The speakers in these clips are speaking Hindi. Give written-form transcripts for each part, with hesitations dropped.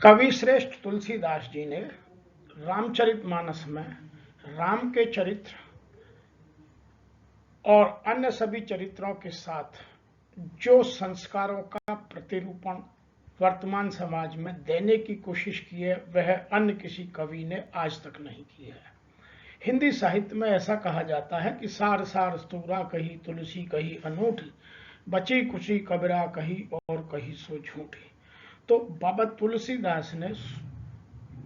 कवि श्रेष्ठ तुलसीदास जी ने रामचरितमानस में राम के चरित्र और अन्य सभी चरित्रों के साथ जो संस्कारों का प्रतिरूपण वर्तमान समाज में देने की कोशिश की है वह अन्य किसी कवि ने आज तक नहीं की है। हिंदी साहित्य में ऐसा कहा जाता है कि सार सार स्तूरा कही तुलसी कही अनूठी, बची कुची कबरा कही और कही सो झूठी। तो बाबा तुलसीदास ने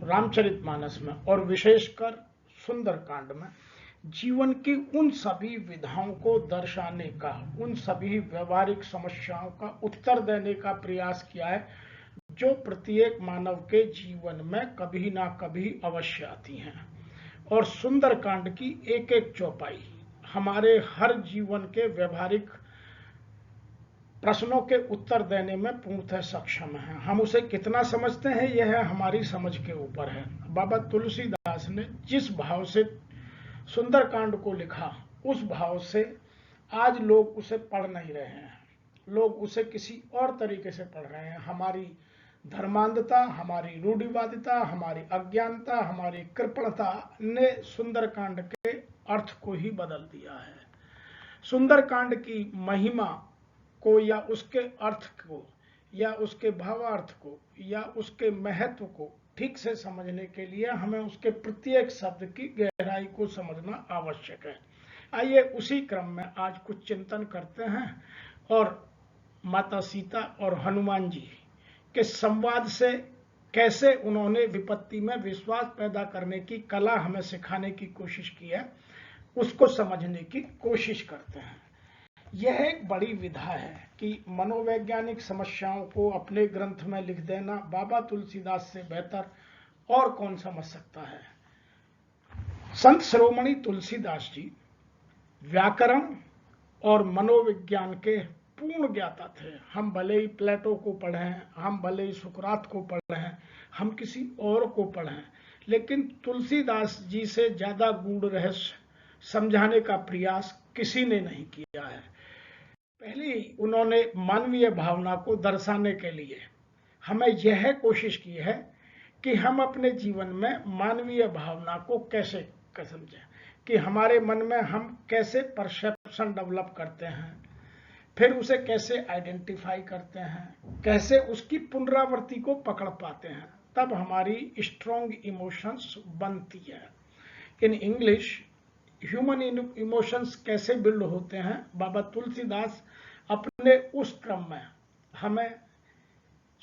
रामचरितमानस में और विशेषकर सुंदरकांड में जीवन की उन सभी विधाओं को दर्शाने का, उन सभी व्यवहारिक समस्याओं का उत्तर देने का प्रयास किया है जो प्रत्येक मानव के जीवन में कभी ना कभी अवश्य आती हैं। और सुंदरकांड की एक एक चौपाई हमारे हर जीवन के व्यवहारिक प्रश्नों के उत्तर देने में पूर्णतः सक्षम है। हम उसे कितना समझते हैं यह हमारी समझ के ऊपर है। बाबा तुलसीदास ने जिस भाव से सुंदरकांड को लिखा उस भाव से आज लोग उसे पढ़ नहीं रहे हैं, लोग उसे किसी और तरीके से पढ़ रहे हैं। हमारी धर्मांधता, हमारी रूढ़िवादिता, हमारी अज्ञानता, हमारी कृपणता ने सुंदरकांड के अर्थ को ही बदल दिया है। सुंदरकांड की महिमा को या उसके अर्थ को या उसके भावार्थ को या उसके महत्व को ठीक से समझने के लिए हमें उसके प्रत्येक शब्द की गहराई को समझना आवश्यक है। आइए उसी क्रम में आज कुछ चिंतन करते हैं और माता सीता और हनुमान जी के संवाद से कैसे उन्होंने विपत्ति में विश्वास पैदा करने की कला हमें सिखाने की कोशिश की है, उसको समझने की कोशिश करते हैं। यह एक बड़ी विधा है कि मनोवैज्ञानिक समस्याओं को अपने ग्रंथ में लिख देना बाबा तुलसीदास से बेहतर और कौन समझ सकता है। संत शिरोमणि तुलसीदास जी व्याकरण और मनोविज्ञान के पूर्ण ज्ञाता थे। हम भले ही प्लेटो को पढ़ें, हम भले ही सुकरात को पढ़ें, हम किसी और को पढ़ें, लेकिन तुलसीदास जी से ज्यादा गूढ़ रहस्य समझाने का प्रयास किसी ने नहीं किया है। पहले ही उन्होंने मानवीय भावना को दर्शाने के लिए हमें यह कोशिश की है कि हम अपने जीवन में मानवीय भावना को कैसे समझें, कि हमारे मन में हम कैसे परसेप्शन डेवलप करते हैं, फिर उसे कैसे आइडेंटिफाई करते हैं, कैसे उसकी पुनरावृत्ति को पकड़ पाते हैं, तब हमारी स्ट्रॉन्ग इमोशंस बनती है। इन इंग्लिश ह्यूमन इमोशंस कैसे बिल्ड होते हैं, बाबा तुलसीदास अपने उस क्रम में हमें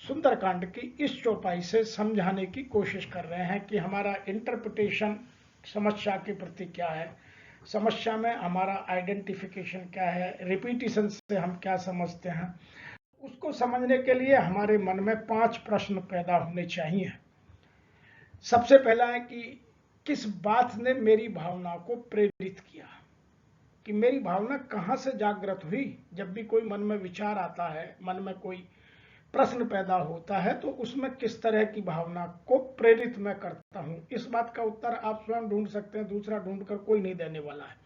सुंदरकांड की इस चौपाई से समझाने की कोशिश कर रहे हैं कि हमारा इंटरप्रिटेशन समस्या के प्रति क्या है, समस्या में हमारा आइडेंटिफिकेशन क्या है, रिपीटिशन से हम क्या समझते हैं। उसको समझने के लिए हमारे मन में 5 प्रश्न पैदा होने चाहिए। सबसे पहला है कि किस बात ने मेरी भावना को प्रेरित किया, कि मेरी भावना कहां से जागृत हुई। जब भी कोई मन में विचार आता है, मन में कोई प्रश्न पैदा होता है, तो उसमें किस तरह की भावना को प्रेरित मैं करता हूं। इस बात का उत्तर आप स्वयं ढूंढ सकते हैं, दूसरा ढूंढकर कोई नहीं देने वाला है।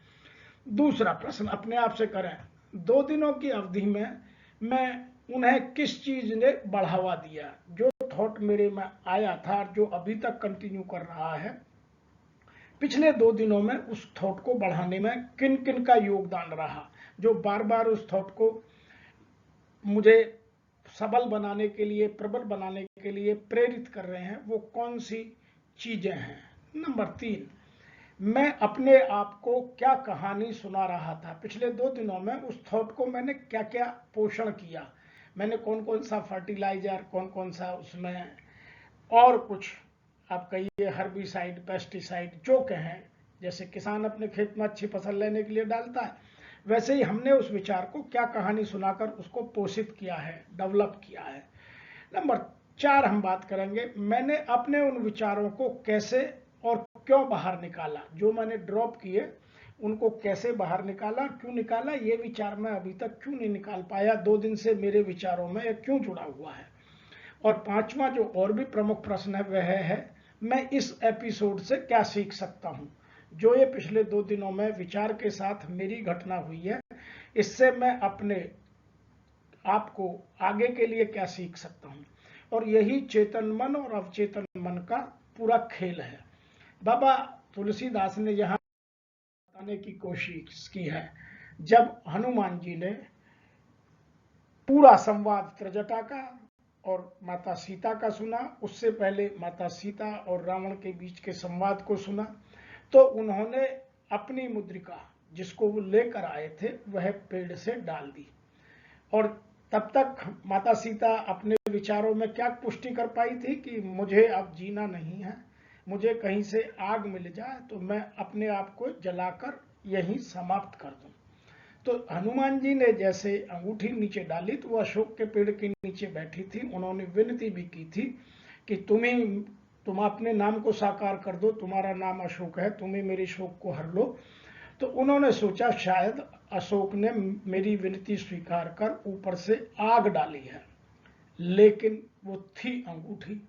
दूसरा प्रश्न अपने आप से करें, 2 दिनों की अवधि में मैं उन्हें किस चीज ने बढ़ावा दिया, जो थॉट मेरे में आया था जो अभी तक कंटिन्यू कर रहा है, पिछले 2 दिनों में उस थॉट को बढ़ाने में किन किन का योगदान रहा, जो बार बार उस थॉट को मुझे सबल बनाने के लिए, प्रबल बनाने के लिए प्रेरित कर रहे हैं, वो कौन सी चीजें हैं। नंबर 3, मैं अपने आप को क्या कहानी सुना रहा था, पिछले 2 दिनों में उस थॉट को मैंने क्या क्या पोषण किया, मैंने कौन कौन सा फर्टिलाइजर, कौन कौन सा उसमें और कुछ आप कहिए हर्बिसाइड, पेस्टिसाइड जो कहें, जैसे किसान अपने खेत में अच्छी फसल लेने के लिए डालता है, वैसे ही हमने उस विचार को क्या कहानी सुनाकर उसको पोषित किया है, डेवलप किया है। नंबर 4 हम बात करेंगे, मैंने अपने उन विचारों को कैसे और क्यों बाहर निकाला, जो मैंने ड्रॉप किए उनको कैसे बाहर निकाला, क्यों निकाला, ये विचार मैं अभी तक क्यों नहीं निकाल पाया, 2 दिन से मेरे विचारों में क्यों जुड़ा हुआ है। और 5वां जो और भी प्रमुख प्रश्न है वह है, मैं इस एपिसोड से क्या सीख सकता हूं, जो ये पिछले 2 दिनों में विचार के साथ मेरी घटना हुई है, इससे मैं अपने आप को आगे के लिए क्या सीख सकता हूं। और यही चेतन मन और अवचेतन मन का पूरा खेल है। बाबा तुलसीदास ने यहाँ बताने की कोशिश की है, जब हनुमान जी ने पूरा संवाद त्रिजटा का और माता सीता का सुना, उससे पहले माता सीता और रावण के बीच के संवाद को सुना, तो उन्होंने अपनी मुद्रिका जिसको वो लेकर आए थे वह पेड़ से डाल दी। और तब तक माता सीता अपने विचारों में क्या पुष्टि कर पाई थी कि मुझे अब जीना नहीं है, मुझे कहीं से आग मिल जाए तो मैं अपने आप को जलाकर यहीं समाप्त कर दूं। तो हनुमान जी ने जैसे अंगूठी नीचे डाली तो वो अशोक के पेड़ के नीचे बैठी थी। उन्होंने विनती भी की थी कि तुम अपने नाम को साकार कर दो, तुम्हारा नाम अशोक है, तुम्हें मेरे शोक को हर लो। तो उन्होंने सोचा शायद अशोक ने मेरी विनती स्वीकार कर ऊपर से आग डाली है, लेकिन वो थी अंगूठी।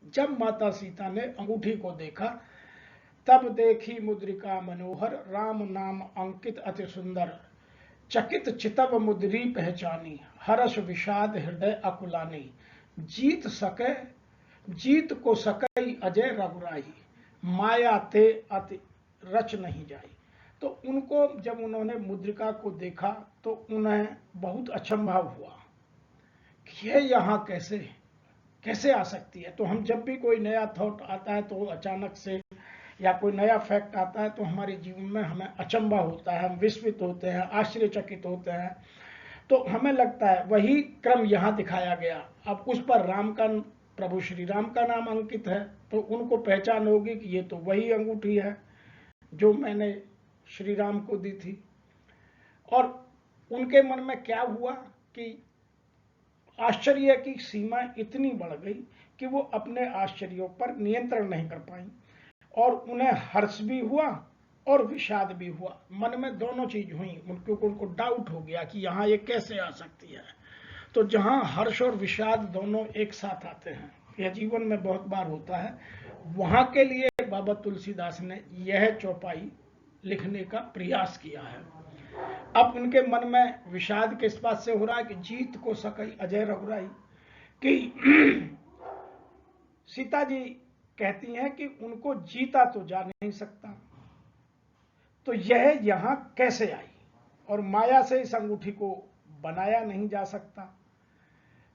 जब माता सीता ने अंगूठी को देखा तब देखी मुद्रिका मनोहर, राम नाम अंकित अति सुंदर, चकित चितव मुद्री पहचानी, हर्ष विषाद हृदय अकुलानी, जीत को सकई अजय रघुराई, माया ते अति रच नहीं जाई। तो उनको जब उन्होंने मुद्रिका को देखा तो उन्हें बहुत अचंभा हुआ कि यह यहाँ कैसे आ सकती है। तो हम जब भी कोई नया थॉट आता है तो अचानक से या कोई नया फैक्ट आता है तो हमारे जीवन में हमें अचंभा होता है, हम विस्मित होते हैं, आश्चर्यचकित होते हैं। तो हमें लगता है वही क्रम यहाँ दिखाया गया। अब उस पर प्रभु श्री राम का नाम अंकित है तो उनको पहचान होगी कि ये तो वही अंगूठी है जो मैंने श्री राम को दी थी। और उनके मन में क्या हुआ कि आश्चर्य की सीमा इतनी बढ़ गई कि वो अपने आश्चर्यों पर नियंत्रण नहीं कर पाई और उन्हें हर्ष भी हुआ और विषाद भी हुआ। मन में दोनों चीज हुई। उनको डाउट हो गया कि यहाँ ये कैसे आ सकती है। तो जहां हर्ष और विषाद दोनों एक साथ आते हैं, यह जीवन में बहुत बार होता है, वहां के लिए बाबा तुलसीदास ने यह चौपाई लिखने का प्रयास किया है। अब उनके मन में विषाद किस बात से हो रहा है कि जीत को सकई अजय रघुराई, कि सीता जी कहती हैं कि उनको जीता तो जा नहीं सकता, तो यह यहां कैसे आई, और माया से इस अंगूठी को बनाया नहीं जा सकता।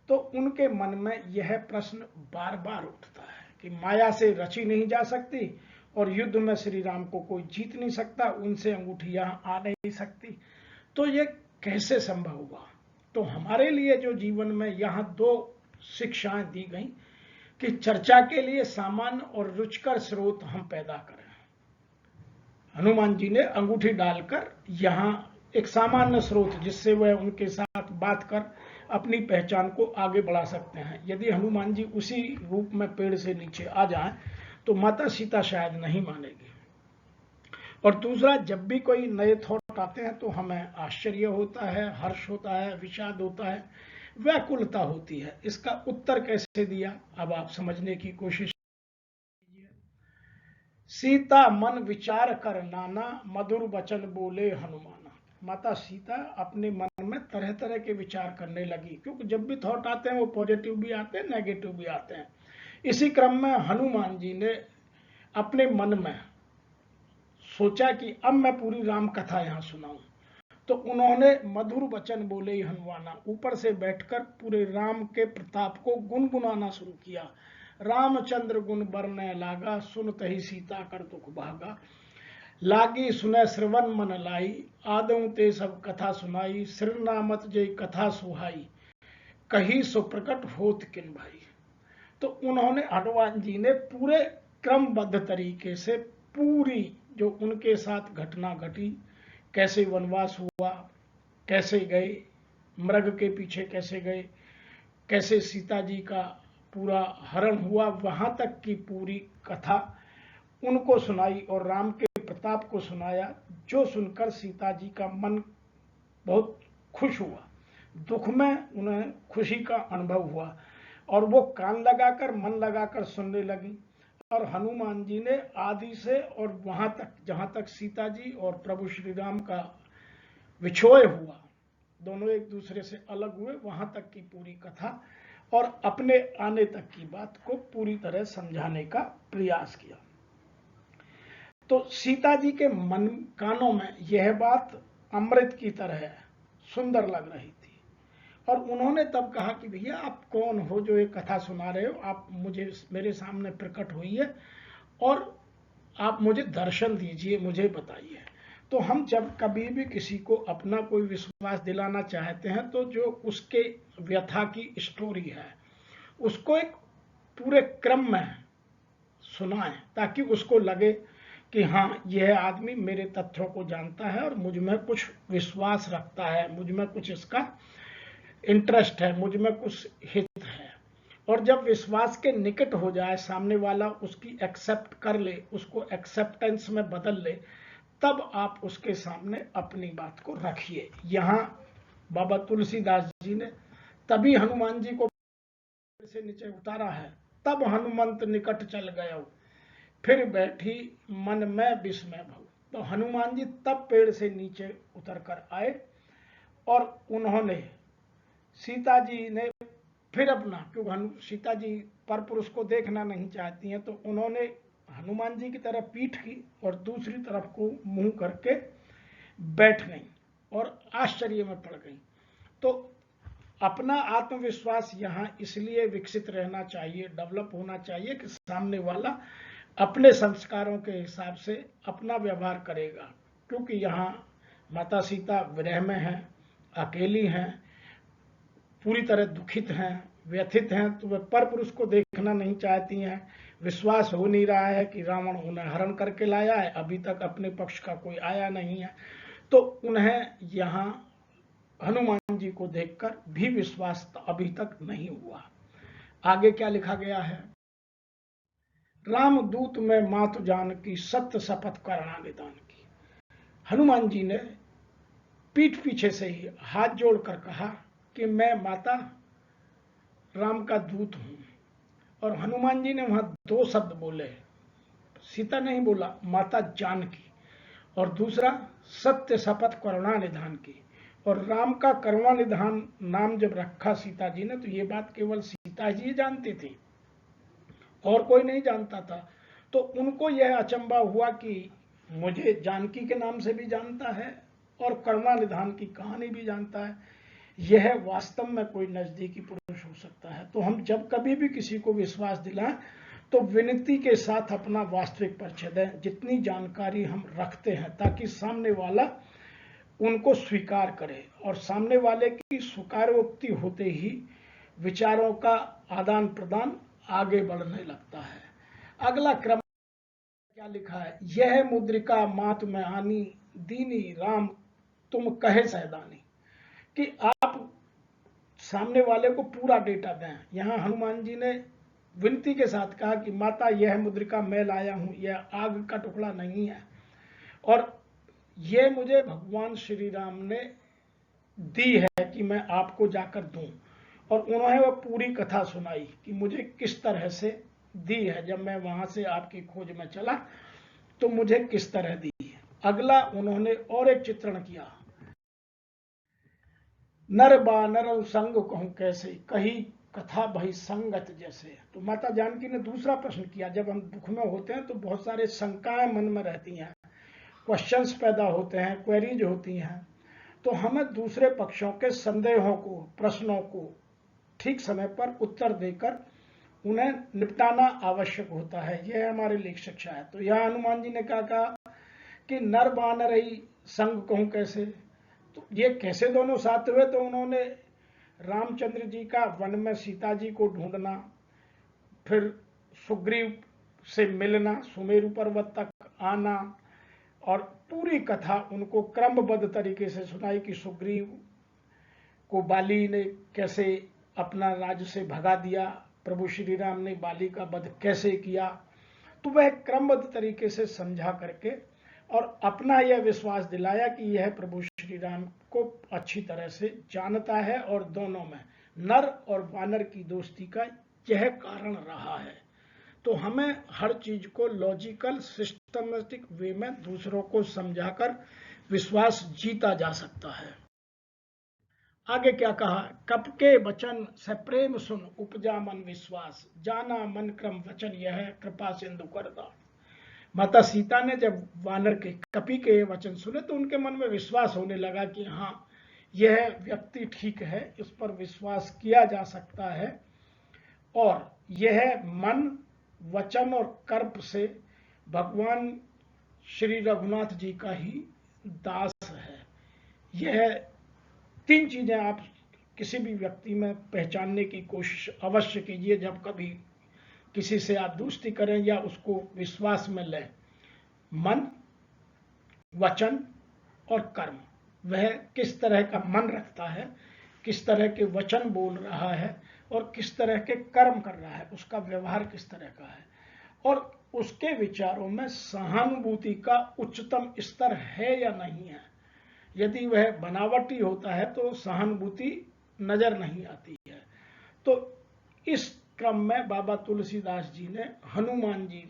तो उनके मन में यह प्रश्न बार बार उठता है कि माया से रची नहीं जा सकती और युद्ध में श्री राम को कोई जीत नहीं सकता, उनसे अंगूठी यहां आ नहीं सकती, तो यह कैसे संभव हुआ। तो हमारे लिए जो जीवन में यहां दो शिक्षाएं दी गई कि चर्चा के लिए सामान्य और रुचिकर स्रोत हम पैदा करें। हनुमान जी ने अंगूठी डालकर यहां एक सामान्य स्रोत जिससे वह उनके साथ बात कर अपनी पहचान को आगे बढ़ा सकते हैं। यदि हनुमान जी उसी रूप में पेड़ से नीचे आ जाएं तो माता सीता शायद नहीं मानेगी। और दूसरा, जब भी कोई नए थॉट आते हैं तो हमें आश्चर्य होता है, हर्ष होता है, विषाद होता है, व्याकुलता होती है। इसका उत्तर कैसे दिया अब आप समझने की कोशिश कीजिए। सीता मन विचार कर नाना, मधुर वचन बोले हनुमाना। माता सीता अपने मन में तरह तरह के विचार करने लगी, क्योंकि जब भी थॉट आते हैं वो पॉजिटिव भी आते हैं, नेगेटिव भी आते हैं। इसी क्रम में हनुमान जी ने अपने मन में सोचा कि अब मैं पूरी राम कथा यहां सुनाऊं। तो उन्होंने मधुर वचन बोले ही हनुमाना, ऊपर से बैठकर पूरे राम के प्रताप को गुनगुनाना शुरू किया। रामचंद्र गुण बरने लागा, सुनत ही सीता कर दुख भागा, लागी सुने श्रवण मन लाई, आदऊ ते सब कथा सुनाई, श्रीनामत जय कथा सुहाई, कही सो प्रकट होत किन भाई। तो उन्होंने हनुमान जी ने पूरे क्रमबद्ध तरीके से पूरी जो उनके साथ घटना घटी, कैसे वनवास हुआ, कैसे गए, मृग के पीछे कैसे गए, कैसे सीता जी का पूरा हरण हुआ, वहां तक की पूरी कथा उनको सुनाई और राम के प्रताप को सुनाया, जो सुनकर सीता जी का मन बहुत खुश हुआ। दुख में उन्हें खुशी का अनुभव हुआ और वो कान लगाकर मन लगाकर सुनने लगी। और हनुमान जी ने आदि से और वहां तक जहां तक सीता जी और प्रभु श्री राम का विछोह हुआ, दोनों एक दूसरे से अलग हुए, वहां तक की पूरी कथा और अपने आने तक की बात को पूरी तरह समझाने का प्रयास किया। तो सीता जी के मन कानों में यह बात अमृत की तरह सुंदर लग रही थी और उन्होंने तब कहा कि भैया आप कौन हो जो ये कथा सुना रहे हो, आप मुझे मेरे सामने प्रकट हुई है और आप मुझे दर्शन दीजिए, मुझे बताइए। तो हम जब कभी भी किसी को अपना कोई विश्वास दिलाना चाहते हैं तो जो उसके व्यथा की स्टोरी है उसको एक पूरे क्रम में सुनाएं ताकि उसको लगे कि हाँ यह आदमी मेरे तथ्यों को जानता है और मुझ में कुछ विश्वास रखता है, मुझ में कुछ इसका इंटरेस्ट है, मुझ में कुछ हित है। और जब विश्वास के निकट हो जाए, सामने वाला उसकी एक्सेप्ट कर ले, उसको एक्सेप्टेंस में बदल ले, तब आप उसके सामने अपनी बात को रखिए। यहाँ बाबा तुलसीदास जी ने तभी हनुमान जी को से नीचे उतारा है, तब हनुमंत निकट चल गया फिर बैठी मन में विस्मय भव। तो हनुमान जी तब पेड़ से नीचे उतर कर आए और उन्होंने सीता जी ने फिर अपना, क्योंकि सीता जी पर पुरुष को देखना नहीं चाहती हैं, तो उन्होंने हनुमान जी की तरफ पीठ की और दूसरी तरफ को मुंह करके बैठ गई और आश्चर्य में पड़ गई। तो अपना आत्मविश्वास यहाँ इसलिए विकसित रहना चाहिए, डेवलप होना चाहिए कि सामने वाला अपने संस्कारों के हिसाब से अपना व्यवहार करेगा। क्योंकि यहाँ माता सीता विरह में हैं, अकेली हैं, पूरी तरह दुखित हैं, व्यथित हैं, तो वे पर पुरुष को देखना नहीं चाहती हैं। विश्वास हो नहीं रहा है कि रावण उन्हें हरण करके लाया है, अभी तक अपने पक्ष का कोई आया नहीं है। तो उन्हें यहाँ हनुमान जी को देखकर भी विश्वास अभी तक नहीं हुआ। आगे क्या लिखा गया है? राम दूत में मातु जानकी सत्य शपथ करना निदान की। हनुमान जी ने पीठ पीछे से ही हाथ जोड़कर कहा कि मैं माता राम का दूत हूं। और हनुमान जी ने वहां दो शब्द बोले, सीता नहीं बोला, माता जानकी, और दूसरा सत्य शपथ करुणा निधान की। और राम का करुणा निधान नाम जब रखा सीता जी ने, तो ये बात केवल सीता जी जानती थी और कोई नहीं जानता था। तो उनको यह अचंबा हुआ कि मुझे जानकी के नाम से भी जानता है और करुणा निधान की कहानी भी जानता है, यह वास्तव में कोई नजदीकी पुरुष हो सकता है। तो हम जब कभी भी किसी को विश्वास दिलाएं तो विनती के साथ अपना वास्तविक परिचय दें, जितनी जानकारी हम रखते हैं, ताकि सामने वाला उनको स्वीकार करे और सामने वाले की स्वीकारोक्ति होते ही विचारों का आदान प्रदान आगे बढ़ने लगता है। अगला क्रम क्या लिखा है? यह मुद्रिका मात में आनी, दीनी राम तुम कहे सैदानी। कि आप सामने वाले को पूरा डेटा दें। यहां हनुमान जी ने विनती के साथ कहा कि माता यह मुद्रिका मैं लाया हूं, यह आग का टुकड़ा नहीं है और यह मुझे भगवान श्री राम ने दी है कि मैं आपको जाकर दूं। और उन्होंने वह पूरी कथा सुनाई कि मुझे किस तरह से दी है, जब मैं वहां से आपकी खोज में चला तो मुझे किस तरह दी है। अगला उन्होंने और एक चित्रण किया, नर बानर संग कहूं कैसे, कही कथा भई संगत जैसे। तो माता जानकी ने दूसरा प्रश्न किया, जब हम दुख में होते हैं तो बहुत सारे शंकाएं मन में रहती हैं, क्वेश्चंस पैदा होते हैं, क्वेरीज होती हैं, तो हमें दूसरे पक्षों के संदेहों को, प्रश्नों को ठीक समय पर उत्तर देकर उन्हें निपटाना आवश्यक होता है। यह हमारे लिए शिक्षा है। तो यह हनुमान जी ने क्या कहा कि नर बानर ही संग कहूं कैसे, तो ये कैसे दोनों साथ हुए? तो उन्होंने रामचंद्र जी का वन में सीता जी को ढूंढना, फिर सुग्रीव से मिलना, सुमेरु पर्वत तक आना, और पूरी कथा उनको क्रमबद्ध तरीके से सुनाई कि सुग्रीव को बाली ने कैसे अपना राज्य से भगा दिया, प्रभु श्री राम ने बाली का वध कैसे किया। तो वह क्रमबद्ध तरीके से समझा करके और अपना यह विश्वास दिलाया कि यह प्रभु श्री राम को अच्छी तरह से जानता है और दोनों में नर और वानर की दोस्ती का यह कारण रहा है। तो हमें हर चीज को लॉजिकल सिस्टमेटिक वे में दूसरों को समझाकर विश्वास जीता जा सकता है। आगे क्या कहा, कप के वचन से प्रेम सुन उपजा मन विश्वास, जाना मन क्रम वचन यह कृपा सिंधु करदा। माता सीता ने जब वानर के कपि के वचन सुने तो उनके मन में विश्वास होने लगा कि हाँ, यह व्यक्ति ठीक है, इस पर विश्वास किया जा सकता है और यह मन, वचन और कर्म से भगवान श्री रघुनाथ जी का ही दास है। यह 3 चीजें आप किसी भी व्यक्ति में पहचानने की कोशिश अवश्य कीजिए जब कभी किसी से आप दोस्ती करें या उसको विश्वास में लें। मन, वचन और कर्म। वह किस तरह का मन रखता है, किस तरह के वचन बोल रहा है और किस तरह के कर्म कर रहा है, उसका व्यवहार किस तरह का है और उसके विचारों में सहानुभूति का उच्चतम स्तर है या नहीं है। यदि वह बनावटी होता है तो सहानुभूति नजर नहीं आती है। तो इस क्रम में बाबा तुलसीदास जी ने हनुमान जी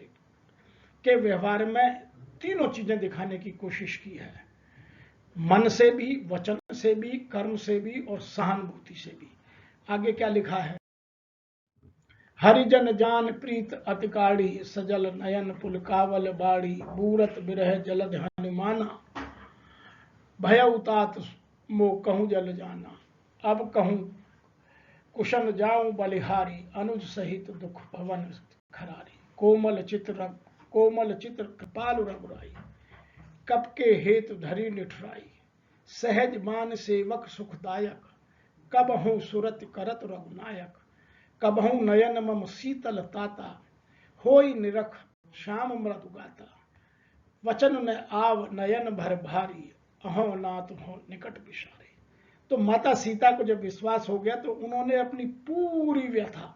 के व्यवहार में तीनों चीजें दिखाने की कोशिश की है, मन से भी, वचन से भी, कर्म से भी और सहानुभूति से भी। आगे क्या लिखा है, हरिजन जान प्रीत अतिकाड़ी, सजल नयन पुलकावल बाड़ी, बूरत बिरह जलध हनुमाना, भय उतात मो कहूं जल जाना, अब कहूं कुशन जाऊं बलिहारी, अनुज सहित दुख भवन खरारी, कोमल चित्र कृपालु रघुराई, कप के हेतु धरी निठराई, सहज मान सेवक सुखदायक, कबहु सुरत करत रघुनायक, कबहु नयन मम शीतल ताता, होई निरख श्याम मृदु गाता, वचन न आव नयन भर भारी, अहो नाथ हो निकट विशारे। तो माता सीता को जब विश्वास हो गया तो उन्होंने अपनी पूरी व्यथा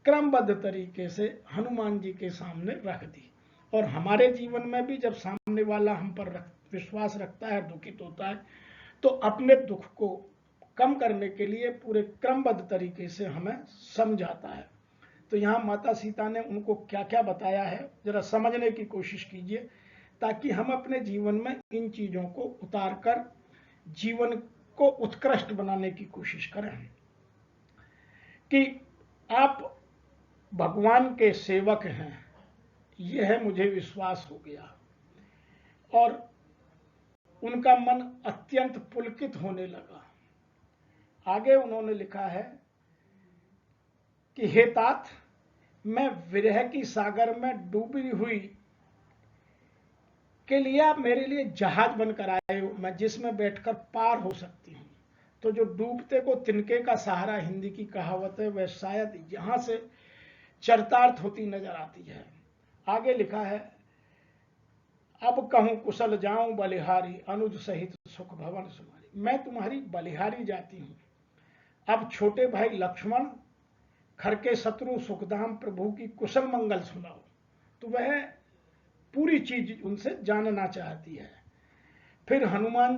क्रमबद्ध तरीके से हनुमान जी के सामने रख दी। और हमारे जीवन में भी जब सामने वाला हम पर विश्वास रखता है, दुखित होता है, तो अपने दुख को कम करने के लिए पूरे क्रमबद्ध तरीके से हमें समझाता है। तो यहाँ माता सीता ने उनको क्या क्या बताया है जरा समझने की कोशिश कीजिए, ताकि हम अपने जीवन में इन चीजों को उतारकर जीवन को उत्कृष्ट बनाने की कोशिश करें कि आप भगवान के सेवक हैं, यह मुझे विश्वास हो गया। और उनका मन अत्यंत पुलकित होने लगा। आगे उन्होंने लिखा है कि हे तात, मैं विरह की सागर में डूबी हुई के लिए आप मेरे लिए जहाज बनकर आए हो, मैं जिसमें बैठकर पार हो सकती हूं। तो जो डूबते को तिनके का सहारा हिंदी की कहावत है, वह शायद यहां से चरितार्थ होती नजर आती है। आगे लिखा है, अब कहूं कुशल जाऊं बलिहारी, अनुज सहित सुख भवन सुमारी, मैं तुम्हारी बलिहारी जाती हूं। अब छोटे भाई लक्ष्मण, खर के शत्रु सुखधाम प्रभु की कुशल मंगल सुनाओ। तो वह पूरी चीज उनसे जानना चाहती है। फिर हनुमान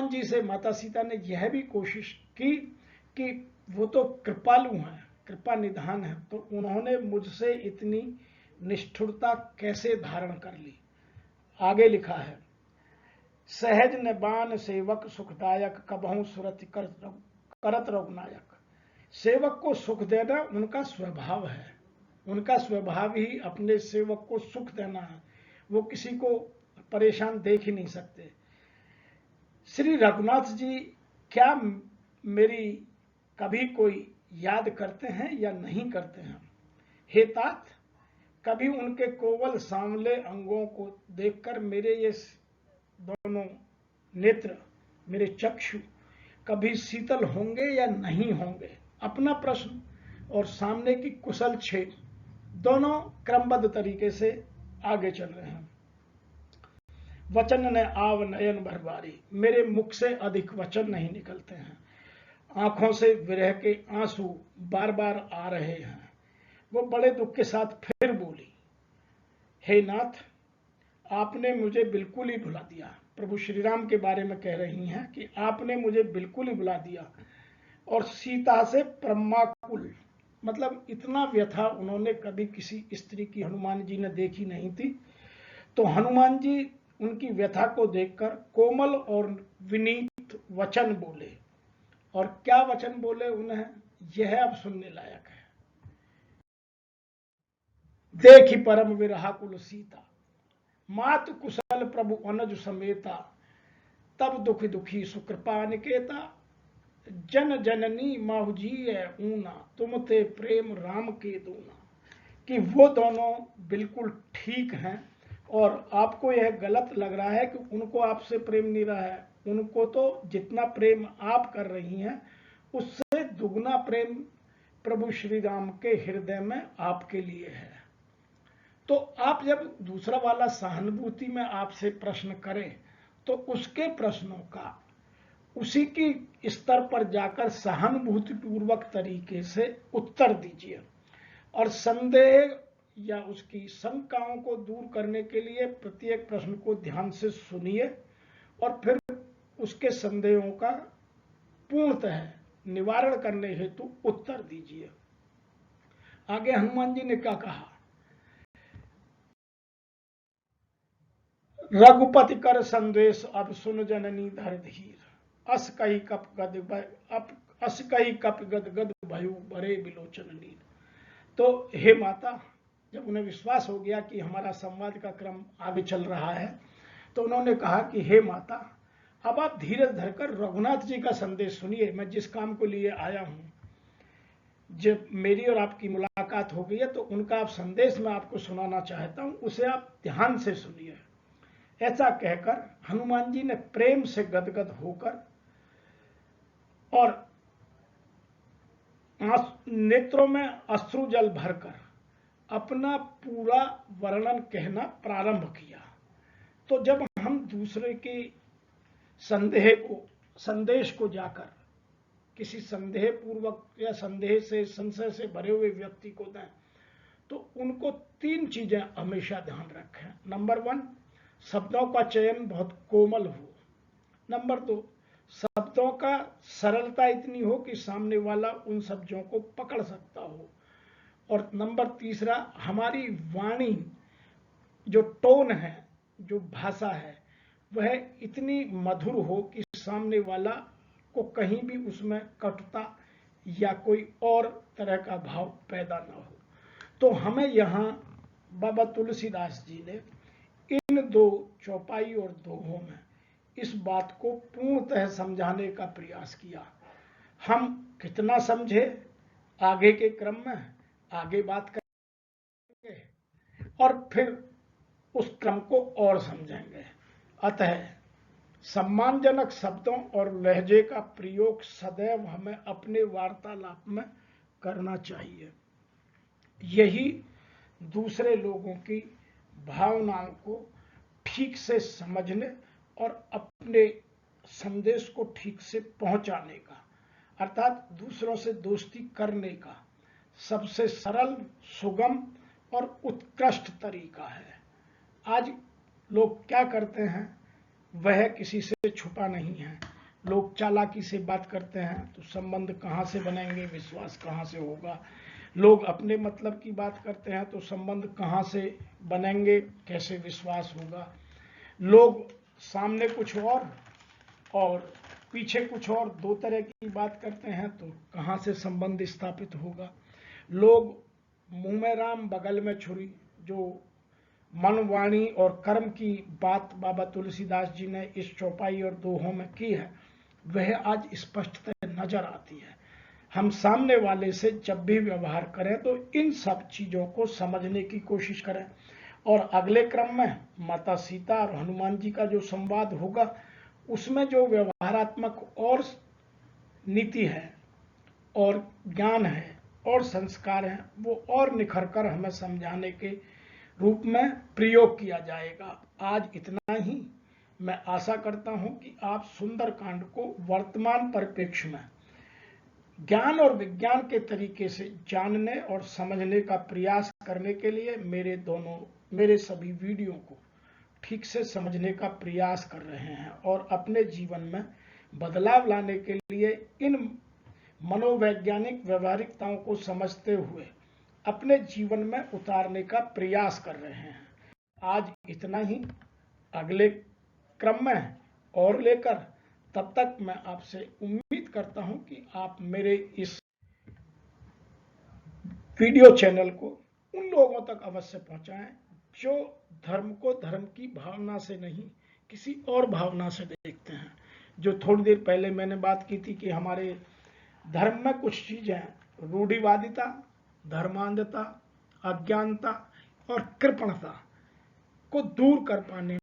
जी से माता सीता ने यह भी कोशिश की कि वो तो कृपालु हैं, कृपा निधान है, तो उन्होंने मुझसे इतनी निष्ठुरता कैसे धारण कर ली। आगे लिखा है, सहज न बान सेवक सुखदायक, कबहु सुरति करत रघुनायक। सेवक को सुख देना उनका स्वभाव है, उनका स्वभाव ही अपने सेवक को सुख देना है, वो किसी को परेशान देख ही नहीं सकते। श्री रघुनाथ जी क्या मेरी कभी कोई याद करते हैं या नहीं करते हैं? हे तात, कभी उनके कोवल सांवले अंगों को देखकर मेरे ये दोनों नेत्र, मेरे चक्षु कभी शीतल होंगे या नहीं होंगे? अपना प्रश्न और सामने की कुशल छेद दोनों क्रमबद्ध तरीके से आगे चल रहे हैं। वचन न आव नयन भरबारी, मेरे मुख से अधिक वचन नहीं निकलते हैं, आंखों से विरह के आंसू बार बार आ रहे हैं। वो बड़े दुख के साथ फिर बोली, हे नाथ, आपने मुझे बिल्कुल ही भुला दिया। प्रभु श्री राम के बारे में कह रही हैं कि आपने मुझे बिल्कुल ही भुला दिया। और सीता से ब्रह्माकुल, मतलब इतना व्यथा उन्होंने कभी किसी स्त्री की हनुमान जी ने देखी नहीं थी। तो हनुमान जी उनकी व्यथा को देखकर कोमल और विनीत वचन बोले। और क्या वचन बोले उन्हें, यह अब सुनने लायक है। देखी परम विरहाकुल सीता, मात कुशल प्रभु अनुज समेता, तब दुखी दुखी सुकृपा निकेता, जन जननी माहुजी ऊना, तुम थे प्रेम राम के दूना। कि वो दोनों बिल्कुल ठीक हैं और आपको यह गलत लग रहा है कि उनको आपसे प्रेम नहीं रहा है। उनको तो जितना प्रेम आप कर रही हैं उससे दुगना प्रेम प्रभु श्री राम के हृदय में आपके लिए है। तो आप जब दूसरा वाला सहानुभूति में आपसे प्रश्न करें तो उसके प्रश्नों का उसी की स्तर पर जाकर सहानुभूतिपूर्वक तरीके से उत्तर दीजिए और संदेह या उसकी शंकाओं को दूर करने के लिए प्रत्येक प्रश्न को ध्यान से सुनिए और फिर उसके संदेहों का पूर्णतः निवारण करने हेतु उत्तर दीजिए। आगे हनुमान जी ने क्या कहा, रघुपति कर संदेश अब सुन जननी धर धीर, अस कही कप गद गद भयु बरे बिलोचन नीर। तो हे माता, जब उन्हें विश्वास हो गया कि हमारा संवाद का क्रम आगे चल रहा है तो उन्होंने कहा कि हे माता, अब आप धीरज धरकर रघुनाथ जी का संदेश सुनिए। मैं जिस काम को लिए आया हूं, जब मेरी और आपकी मुलाकात हो गई है तो उनका आप संदेश मैं आपको सुनाना चाहता हूं, उसे आप ध्यान से सुनिए। ऐसा कहकर हनुमान जी ने प्रेम से गदगद होकर और नेत्रों में अश्रु जल भरकर अपना पूरा वर्णन कहना प्रारंभ किया। तो जब हम दूसरे के संदेश को जाकर किसी संदेह पूर्वक या संशय से भरे हुए व्यक्ति को दें तो उनको 3 चीजें हमेशा ध्यान रखें। नंबर 1, शब्दों का चयन बहुत कोमल हो। नंबर 2, शब्दों का सरलता इतनी हो कि सामने वाला उन शब्दों को पकड़ सकता हो। और नंबर 3, हमारी वाणी जो टोन है, जो भाषा है, वह इतनी मधुर हो कि सामने वाला को कहीं भी उसमें कटुता या कोई और तरह का भाव पैदा न हो। तो हमें यहाँ बाबा तुलसीदास जी ने इन 2 चौपाई और दोहों में इस बात को पूर्णतः समझाने का प्रयास किया। हम कितना समझे आगे के क्रम में आगे बात करेंगे और फिर उस क्रम को और समझेंगे। अतः सम्मानजनक शब्दों और लहजे का प्रयोग सदैव हमें अपने वार्तालाप में करना चाहिए। यही दूसरे लोगों की भावनाओं को ठीक से समझने और अपने संदेश को ठीक से पहुंचाने का, अर्थात दूसरों से दोस्ती करने का सबसे सरल, सुगम और उत्कृष्ट तरीका है। आज लोग क्या करते हैं, वह किसी से छुपा नहीं है। लोग चालाकी से बात करते हैं तो संबंध कहाँ से बनेंगे, विश्वास कहाँ से होगा। लोग अपने मतलब की बात करते हैं तो संबंध कहाँ से बनेंगे, कैसे विश्वास होगा। लोग सामने कुछ और पीछे कुछ और, 2 तरह की बात करते हैं तो कहाँ से संबंध स्थापित होगा। लोग मुंह में राम बगल में छुरी, जो मन, वाणी और कर्म की बात बाबा तुलसीदास जी ने इस चौपाई और दोहों में की है, वह आज स्पष्टतः नजर आती है। हम सामने वाले से जब भी व्यवहार करें तो इन सब चीजों को समझने की कोशिश करें। और अगले क्रम में माता सीता और हनुमान जी का जो संवाद होगा उसमें जो व्यवहारात्मक और नीति है और ज्ञान है और संस्कार हैं वो और निखर कर हमें समझाने के रूप में प्रयोग किया जाएगा। आज इतना ही। मैं आशा करता हूं कि आप सुंदरकांड को वर्तमान परिप्रेक्ष्य में ज्ञान और विज्ञान के तरीके से जानने और समझने का प्रयास करने के लिए मेरे सभी वीडियो को ठीक से समझने का प्रयास कर रहे हैं और अपने जीवन में बदलाव लाने के लिए इन मनोवैज्ञानिक व्यवहारिकताओं को समझते हुए अपने जीवन में उतारने का प्रयास कर रहे हैं। आज इतना ही। अगले क्रम में और लेकर, तब तक मैं आपसे उम्मीद करता हूं कि आप मेरे इस वीडियो चैनल को उन लोगों तक अवश्य पहुंचाएं जो धर्म को धर्म की भावना से नहीं, किसी और भावना से देखते हैं। जो थोड़ी देर पहले मैंने बात की थी कि हमारे धर्म में कुछ चीजें रूढ़िवादिता, धर्मांधता, अज्ञानता और कृपणता को दूर कर पाने